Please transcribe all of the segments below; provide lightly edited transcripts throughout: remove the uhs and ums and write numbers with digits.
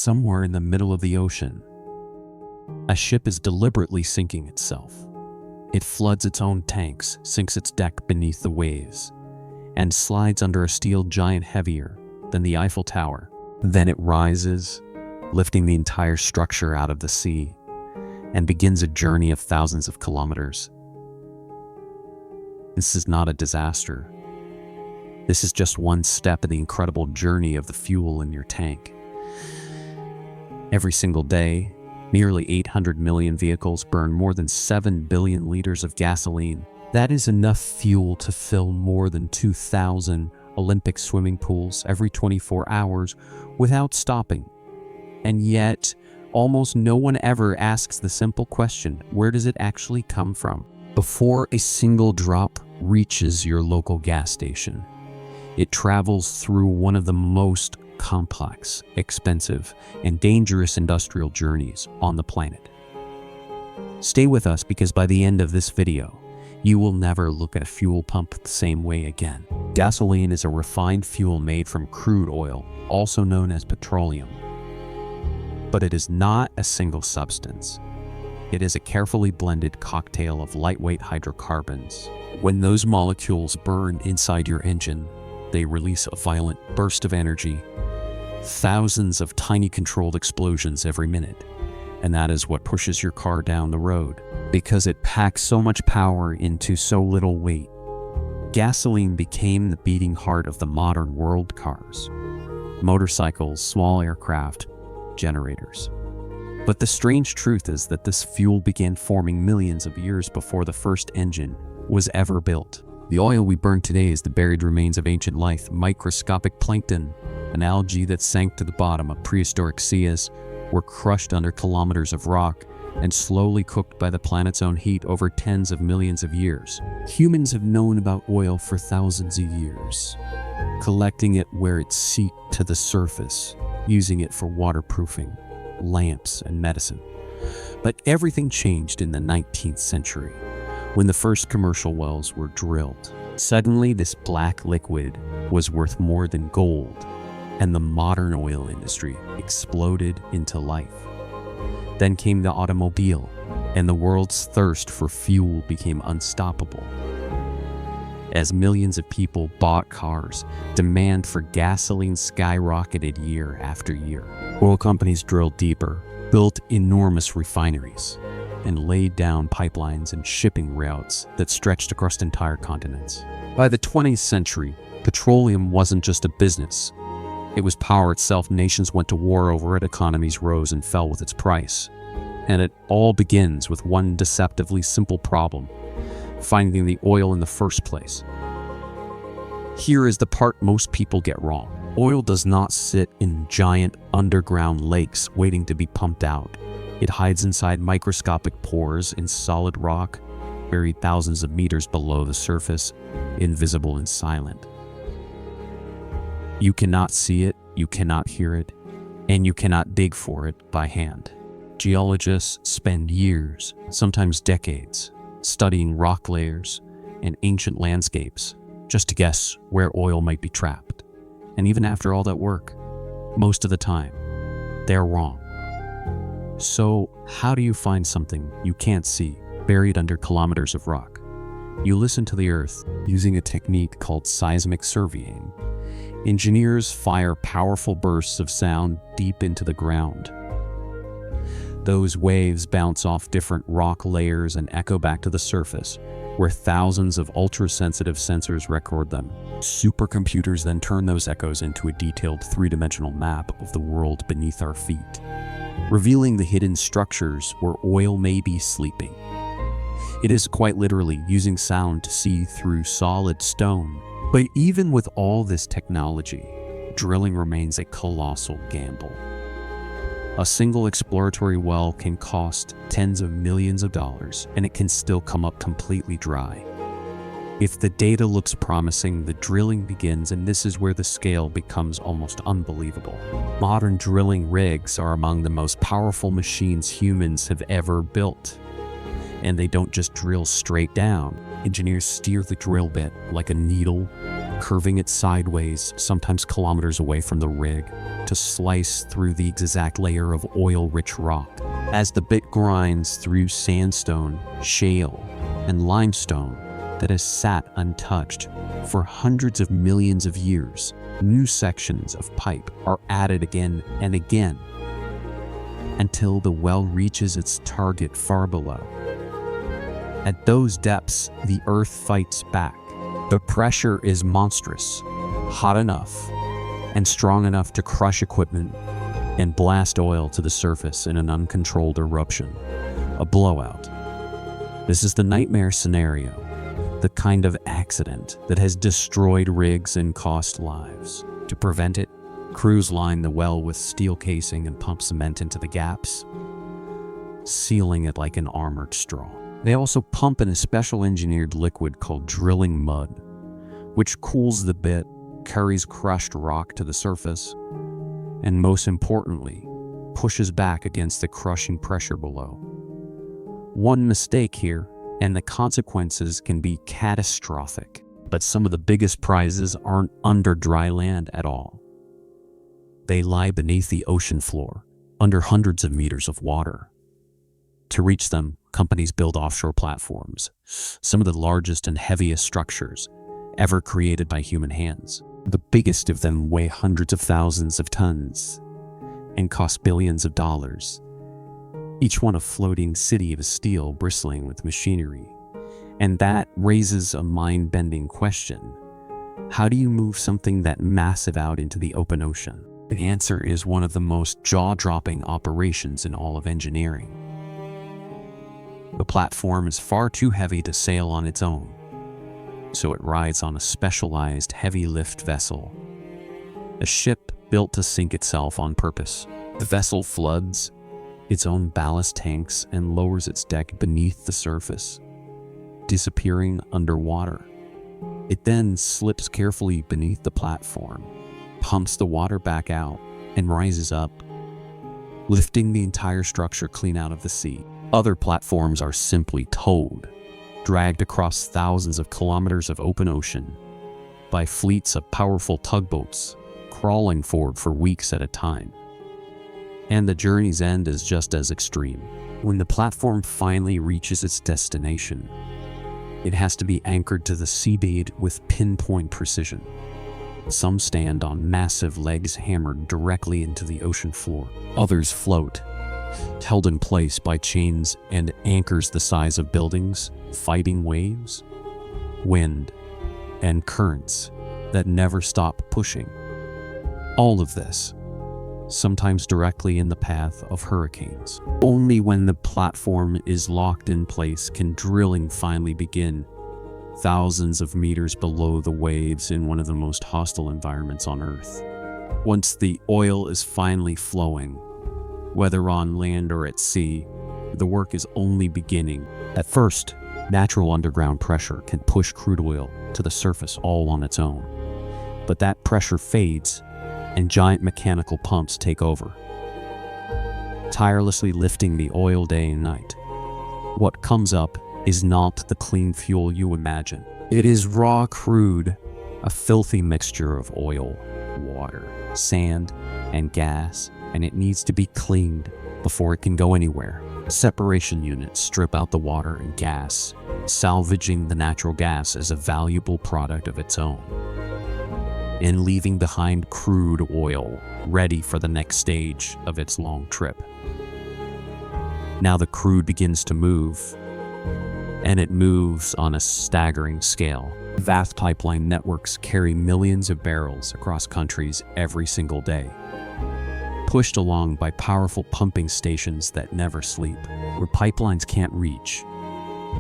somewhere in the middle of the ocean, a ship is deliberately sinking itself. It floods its own tanks, sinks its deck beneath the waves, and slides under a steel giant heavier than the Eiffel Tower. Then it rises, lifting the entire structure out of the sea, and begins a journey of thousands of kilometers. This is not a disaster. This is just one step in the incredible journey of the fuel in your tank. Every single day, nearly 800 million vehicles burn more than 7 billion liters of gasoline. That is enough fuel to fill more than 2,000 Olympic swimming pools every 24 hours without stopping. And yet, almost no one ever asks the simple question, where does it actually come from? Before a single drop reaches your local gas station, it travels through one of the most complex, expensive, and dangerous industrial journeys on the planet. Stay with us because by the end of this video, you will never look at a fuel pump the same way again. Gasoline is a refined fuel made from crude oil, also known as petroleum. But it is not a single substance. It is a carefully blended cocktail of lightweight hydrocarbons. When those molecules burn inside your engine, they release a violent burst of energy, thousands of tiny controlled explosions every minute. And that is what pushes your car down the road, because it packs so much power into so little weight. Gasoline became the beating heart of the modern world: cars, motorcycles, small aircraft, generators. But the strange truth is that this fuel began forming millions of years before the first engine was ever built. The oil we burn today is the buried remains of ancient life, microscopic plankton, an algae that sank to the bottom of prehistoric seas, were crushed under kilometers of rock, and slowly cooked by the planet's own heat over tens of millions of years. Humans have known about oil for thousands of years, collecting it where it seeped to the surface, using it for waterproofing, lamps, and medicine. But everything changed in the 19th century, when the first commercial wells were drilled. Suddenly, this black liquid was worth more than gold, and the modern oil industry exploded into life. Then came the automobile, and the world's thirst for fuel became unstoppable. As millions of people bought cars, demand for gasoline skyrocketed year after year. Oil companies drilled deeper, built enormous refineries, and laid down pipelines and shipping routes that stretched across entire continents. By the 20th century, petroleum wasn't just a business. It was power itself. Nations went to war over it, economies rose and fell with its price. And it all begins with one deceptively simple problem: finding the oil in the first place. Here is the part most people get wrong. Oil does not sit in giant underground lakes waiting to be pumped out. It hides inside microscopic pores in solid rock, buried thousands of meters below the surface, invisible and silent. You cannot see it, you cannot hear it, and you cannot dig for it by hand. Geologists spend years, sometimes decades, studying rock layers and ancient landscapes just to guess where oil might be trapped. And even after all that work, most of the time, they're wrong. So, how do you find something you can't see, buried under kilometers of rock? You listen to the earth using a technique called seismic surveying. Engineers fire powerful bursts of sound deep into the ground. Those waves bounce off different rock layers and echo back to the surface, where thousands of ultra-sensitive sensors record them. Supercomputers then turn those echoes into a detailed three-dimensional map of the world beneath our feet, revealing the hidden structures where oil may be sleeping. It is quite literally using sound to see through solid stone. But even with all this technology, drilling remains a colossal gamble. A single exploratory well can cost tens of millions of dollars, and it can still come up completely dry. If the data looks promising, the drilling begins, and this is where the scale becomes almost unbelievable. Modern drilling rigs are among the most powerful machines humans have ever built. And they don't just drill straight down. Engineers steer the drill bit like a needle, curving it sideways, sometimes kilometers away from the rig, to slice through the exact layer of oil-rich rock. As the bit grinds through sandstone, shale, and limestone that has sat untouched for hundreds of millions of years, new sections of pipe are added again and again until the well reaches its target far below. At those depths, the earth fights back. The pressure is monstrous, hot enough and strong enough to crush equipment and blast oil to the surface in an uncontrolled eruption, a blowout. This is the nightmare scenario, the kind of accident that has destroyed rigs and cost lives. To prevent it, crews line the well with steel casing and pump cement into the gaps, sealing it like an armored straw. They also pump in a special engineered liquid called drilling mud, which cools the bit, carries crushed rock to the surface, and most importantly, pushes back against the crushing pressure below. One mistake here, and the consequences can be catastrophic. But some of the biggest prizes aren't under dry land at all. They lie beneath the ocean floor, under hundreds of meters of water. To reach them, companies build offshore platforms, some of the largest and heaviest structures ever created by human hands. The biggest of them weigh hundreds of thousands of tons and cost billions of dollars. Each one a floating city of steel bristling with machinery. And that raises a mind-bending question. How do you move something that massive out into the open ocean? The answer is one of the most jaw-dropping operations in all of engineering. The platform is far too heavy to sail on its own, so it rides on a specialized heavy-lift vessel, a ship built to sink itself on purpose. The vessel floods its own ballast tanks and lowers its deck beneath the surface, disappearing underwater. It then slips carefully beneath the platform, pumps the water back out, and rises up, lifting the entire structure clean out of the sea. Other platforms are simply towed, dragged across thousands of kilometers of open ocean by fleets of powerful tugboats, crawling forward for weeks at a time. And the journey's end is just as extreme. When the platform finally reaches its destination, it has to be anchored to the seabed with pinpoint precision. Some stand on massive legs hammered directly into the ocean floor. Others float, held in place by chains and anchors the size of buildings, fighting waves, wind, and currents that never stop pushing. All of this, sometimes directly in the path of hurricanes. Only when the platform is locked in place can drilling finally begin, thousands of meters below the waves in one of the most hostile environments on Earth. Once the oil is finally flowing, whether on land or at sea, the work is only beginning. At first, natural underground pressure can push crude oil to the surface all on its own. But that pressure fades, and giant mechanical pumps take over, tirelessly lifting the oil day and night. What comes up is not the clean fuel you imagine. It is raw crude, a filthy mixture of oil, water, sand, and gas, and it needs to be cleaned before it can go anywhere. Separation units strip out the water and gas, salvaging the natural gas as a valuable product of its own, and leaving behind crude oil ready for the next stage of its long trip. Now the crude begins to move, and it moves on a staggering scale. Vast pipeline networks carry millions of barrels across countries every single day, pushed along by powerful pumping stations that never sleep. Where pipelines can't reach,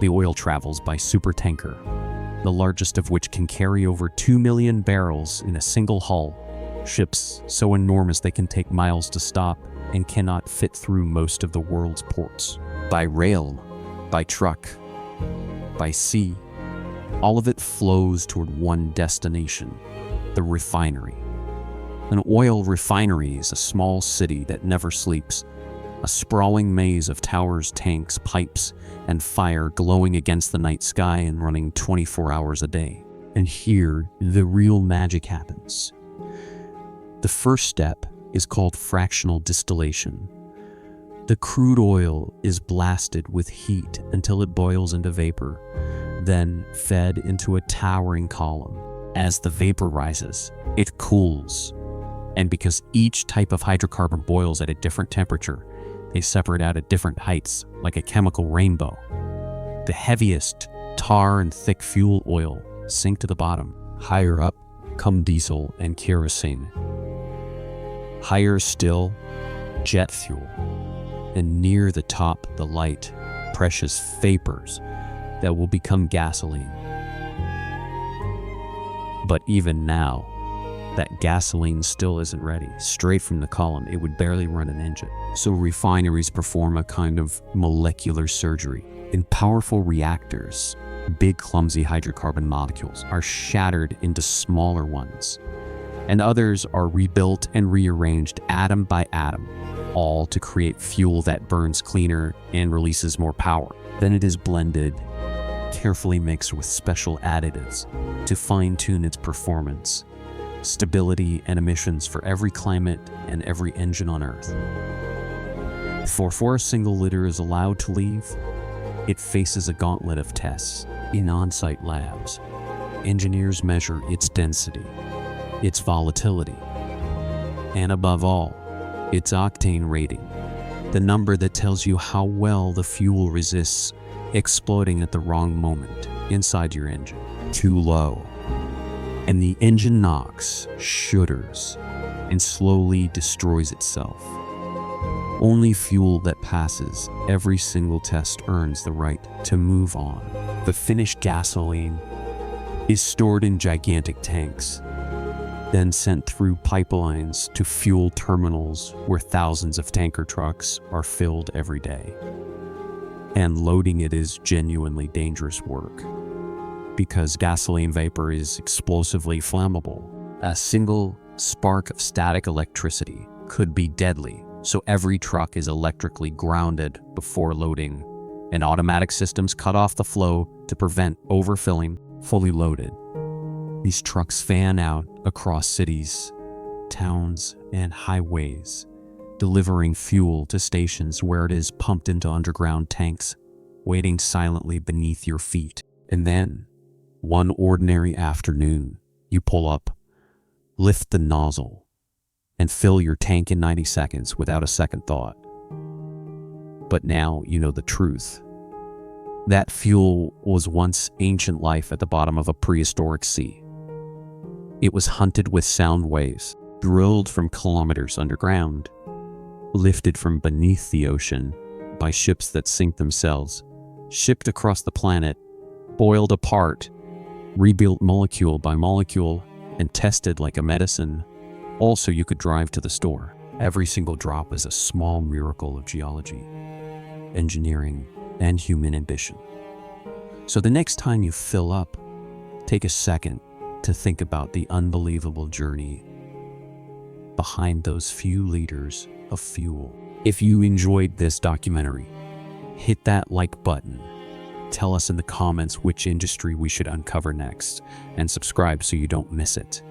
the oil travels by supertanker, the largest of which can carry over 2 million barrels in a single hull. Ships so enormous they can take miles to stop and cannot fit through most of the world's ports. By rail, by truck, by sea, all of it flows toward one destination, the refinery. An oil refinery is a small city that never sleeps, a sprawling maze of towers, tanks, pipes, and fire glowing against the night sky and running 24 hours a day. And here, the real magic happens. The first step is called fractional distillation. The crude oil is blasted with heat until it boils into vapor, then fed into a towering column. As the vapor rises, it cools. And because each type of hydrocarbon boils at a different temperature, they separate out at different heights, like a chemical rainbow. The heaviest, tar and thick fuel oil sink to the bottom. Higher up come diesel and kerosene. Higher still, jet fuel. And near the top, the light, precious vapors that will become gasoline. But even now, that gasoline still isn't ready. Straight from the column, it would barely run an engine. So refineries perform a kind of molecular surgery. In powerful reactors, big clumsy hydrocarbon molecules are shattered into smaller ones, and others are rebuilt and rearranged atom by atom, all to create fuel that burns cleaner and releases more power. Then it is blended, carefully mixed with special additives to fine-tune its performance, stability, and emissions for every climate and every engine on Earth. Before a single liter is allowed to leave, it faces a gauntlet of tests in on-site labs. Engineers measure its density, its volatility, and above all, its octane rating, the number that tells you how well the fuel resists exploding at the wrong moment inside your engine. Too low, and the engine knocks, shudders, and slowly destroys itself. Only fuel that passes every single test earns the right to move on. The finished gasoline is stored in gigantic tanks, then sent through pipelines to fuel terminals where thousands of tanker trucks are filled every day. And loading it is genuinely dangerous work, because gasoline vapor is explosively flammable. A single spark of static electricity could be deadly, so every truck is electrically grounded before loading, and automatic systems cut off the flow to prevent overfilling. Fully loaded, these trucks fan out across cities, towns, and highways, delivering fuel to stations where it is pumped into underground tanks, waiting silently beneath your feet. And then, one ordinary afternoon, you pull up, lift the nozzle, and fill your tank in 90 seconds without a second thought. But now you know the truth. That fuel was once ancient life at the bottom of a prehistoric sea. It was hunted with sound waves, drilled from kilometers underground, lifted from beneath the ocean by ships that sink themselves, shipped across the planet, boiled apart, rebuilt molecule by molecule, and tested like a medicine, all so you could drive to the store. Every single drop is a small miracle of geology, engineering, and human ambition. So the next time you fill up, take a second to think about the unbelievable journey behind those few liters of fuel. If you enjoyed this documentary, hit that like button. Tell us in the comments which industry we should uncover next, and subscribe so you don't miss it.